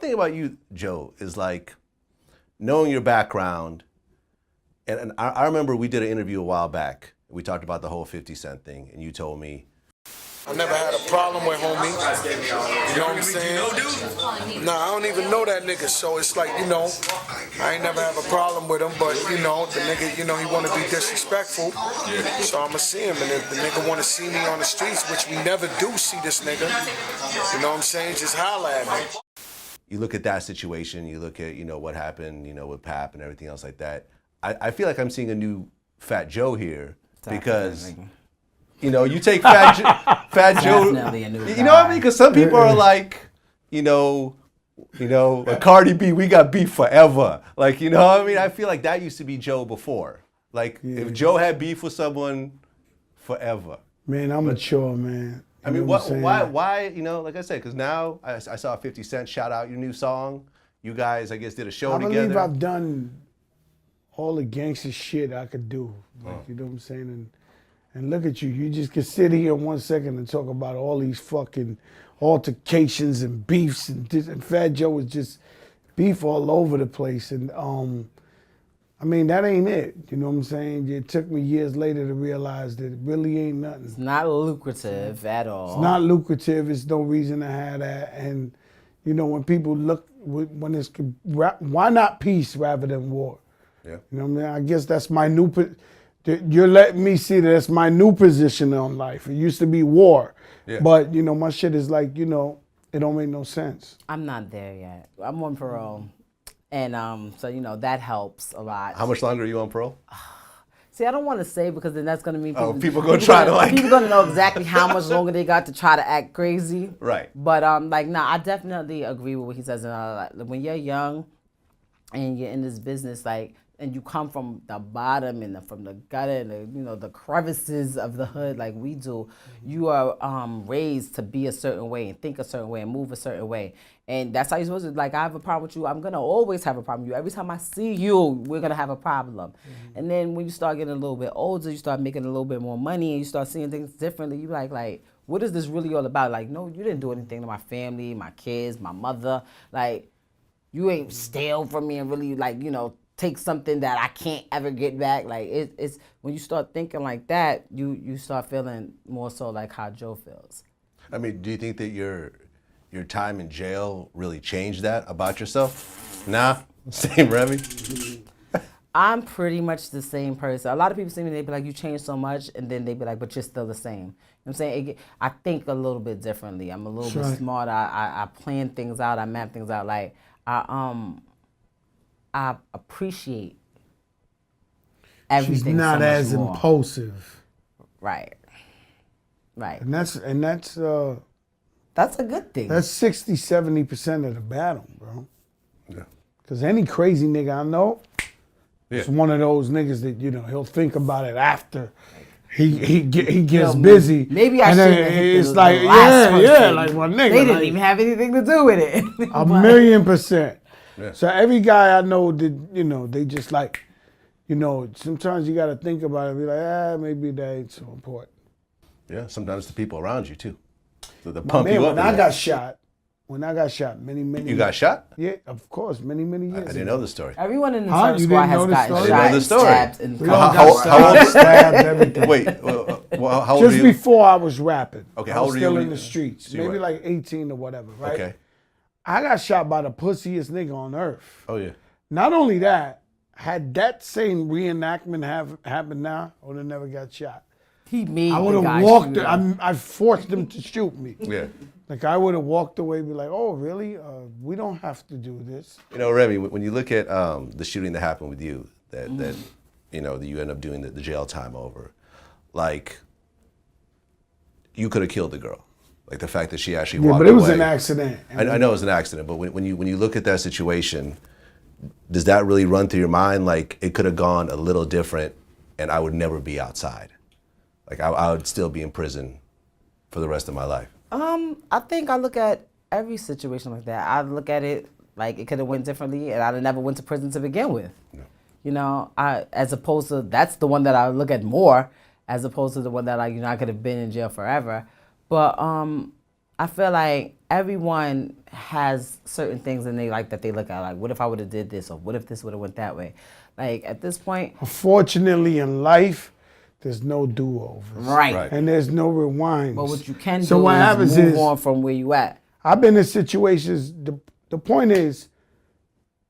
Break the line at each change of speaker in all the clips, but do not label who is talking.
thing about you, Joe, is like knowing your background. And I remember we did an interview a while back. We talked about the whole 50 Cent thing, and you told me,
I never had a problem with homie. You know what I'm saying? Nah, I don't even know that nigga, so it's like, you know, I ain't never have a problem with him, but you know, the nigga, you know, he wanna be disrespectful. So I'ma see him, and if the nigga wanna see me on the streets, which we never do see this nigga, you know what I'm saying, just holla at me.
you look at that situation, you look at, what happened, with Pap and everything else like that. I feel like I'm seeing a new Fat Joe here because, you take Fat Joe.
Definitely a new guy.
You know what I mean? Because some people are like, a Cardi B, we got beef forever. Like, you know what I mean? I feel like that used to be Joe before. Like, if Joe had beef with someone, forever.
Man, I'm mature, man.
I mean, why, like I said, because now I saw 50 Cent shout out your new song. You guys, I guess, did a show together.
I believe I've done all the gangster shit I could do. Like, you know what I'm saying? And look at you. You just can sit here 1 second and talk about all these fucking altercations and beefs. And Fat Joe was just beef all over the place. And, I mean, that ain't it. You know what I'm saying? It took me years later to realize that it really ain't nothing.
It's not lucrative at all.
It's not lucrative. It's no reason to have that. And, when people look, when it's, why not peace rather than war?
Yeah.
You know what I mean? I guess that's my new, you're letting me see that that's my new position on life. It used to be war.
Yeah.
But, my shit is like, it don't make no sense.
I'm not there yet. I'm on parole. And so, that helps a lot.
How much longer are you on parole?
See, I don't want to say because then that's going to mean
people going to try to like...
People going to know exactly how much longer they got to try to act crazy.
Right.
But, I definitely agree with what he says. When you're young and you're in this business, and you come from the bottom and from the gutter and the crevices of the hood like we do, you are raised to be a certain way and think a certain way and move a certain way. And that's how you're supposed to, like, I have a problem with you, I'm gonna always have a problem with you. Every time I see you, we're gonna have a problem. Mm-hmm. And then when you start getting a little bit older, you start making a little bit more money and you start seeing things differently, you like, what is this really all about? Like, no, you didn't do anything to my family, my kids, my mother. Like, you ain't steal from me and really, take something that I can't ever get back. Like, it's when you start thinking like that, you start feeling more so like how Joe feels.
I mean, do you think that your time in jail really changed that about yourself? Nah? Same Remy?
I'm pretty much the same person. A lot of people see me, they be like, you changed so much, and then they be like, but you're still the same. You know what I'm saying? I think a little bit differently. I'm a little bit smarter. I plan things out. I map things out. Like, I appreciate everything.
She's not
so much
as
more.
impulsive.
Right.
And that's
a good thing.
That's 60-70% of the battle, bro.
Yeah.
Because any crazy nigga I know, it's one of those niggas that he'll think about it after he gets busy.
Maybe I shouldn't have hit
it's like like one nigga.
They didn't even have anything to do with it.
1,000,000%.
Yeah.
So every guy I know that they just like, sometimes you got to think about it. Be like, maybe that ain't so important.
Yeah. Sometimes the people around you too. So they pump you up.
When I got shot, many
You got shot?
Yeah, of course, many years.
I didn't know the story.
Everyone in the terror squad has gotten
I
shot,
didn't know the story.
stabbed, and
How old?
Stabbed, everything.
Wait, how old
Just
are you?
before I was rapping.
Okay,
I
how
was
old are you
still
when
in
you-
the streets,
so you
maybe
were-
like 18 or whatever, right?
Okay.
I got shot by the pussiest nigga on earth.
Oh yeah.
Not only that, had that same reenactment happened now, I would have never got shot.
he made
I would
the guy
have walked.
shoot him.
I forced them to shoot me.
Yeah.
Like I would have walked away, and be like, "Oh, really? We don't have to do this."
Remy, when you look at the shooting that happened with you, that you end up doing the jail time over, like you could have killed the girl. Like the fact that she actually walked away.
Yeah, but it was an accident.
I know it was an accident, but when you look at that situation, does that really run through your mind? Like it could have gone a little different, and I would never be outside. Like I would still be in prison for the rest of my life.
I think I look at every situation like that. I look at it like it could have went differently, and I'd have never went to prison to begin with. No. As opposed to that's the one that I look at more, as opposed to the one that I could have been in jail forever. But I feel like everyone has certain things in their life that they look at. Like, what if I would have did this, or what if this would have went that way? Like at this point,
Unfortunately, in life, there's no do-overs.
right.
And there's no rewinds.
But what you can
so
do
what
is
happens
move
is,
on from where you at.
I've been in situations, the point is,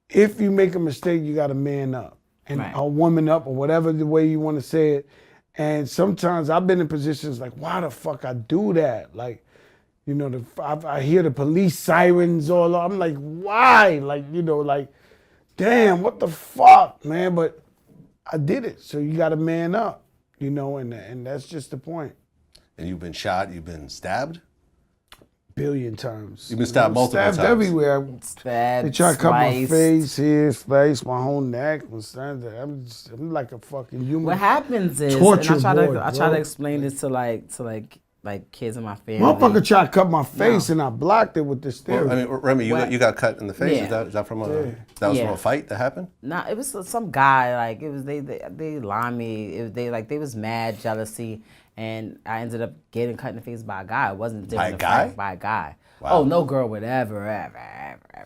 if you make a mistake, you got to man up. And
Right.
or woman up, or whatever the way you want to say it. And sometimes I've been in positions like, why the fuck I do that? Like, you know, I hear the police sirens all. I'm like, why? Like, you know, like, damn, what the fuck, man? But I did it, so you got to man up, you know, and that's just the point.
And you've been shot, you've been stabbed?
Billion times.
You've been stabbed multiple times.
Everywhere.
Stabbed,
They try to cut my
sliced.
face here, slice my whole neck. I'm like a fucking human.
What happens is,
torture
and I
board,
try to
bro.
explain this to like kids in my family.
Motherfucker tried to cut my face and I blocked it with the stereo.
Well, I mean, Remy, you got cut in the face.
Yeah.
Is that from a that was from
Yeah.
a fight that happened?
Nah, it was some guy. Like it was they lied me. They was mad, jealousy, and I ended up getting cut in the face by a guy. It wasn't
By a
different
guy?
by a guy.
Wow.
Oh, no girl would ever.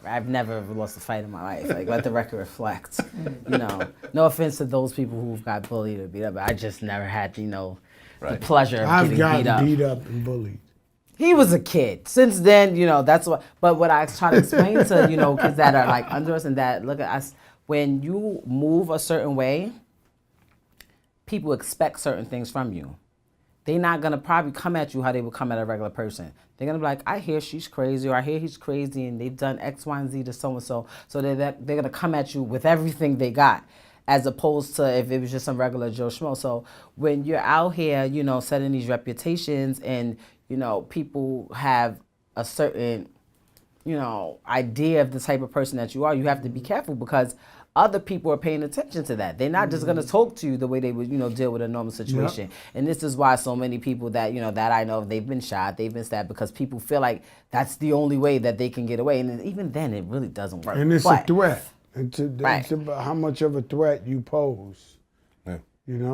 I've never lost a fight in my life. Like let the record reflect. You know, no offense to those people who've got bullied or beat up, but I just never had the
Right.
pleasure of
I've
getting
gotten
beat up.
and bullied.
He was a kid. Since then, that's what. But what I try to explain to kids that are like under us and that look at us, when you move a certain way, people expect certain things from you. They're not gonna probably come at you how they would come at a regular person. They're gonna be like, I hear she's crazy, or I hear he's crazy, and they've done X, Y, and Z to so and so. So they're gonna come at you with everything they got, as opposed to if it was just some regular Joe Schmo. So when you're out here, setting these reputations, and people have a certain, idea of the type of person that you are, you have to be careful because other people are paying attention to that. They're not just going to talk to you the way they would, deal with a normal situation. And this is why so many people that, that I know, they've been shot, they've been stabbed because people feel like that's the only way that they can get away. And even then, it really doesn't work.
And it's a threat. It's
Right.
about how much of a threat you pose.
Yeah.
You know?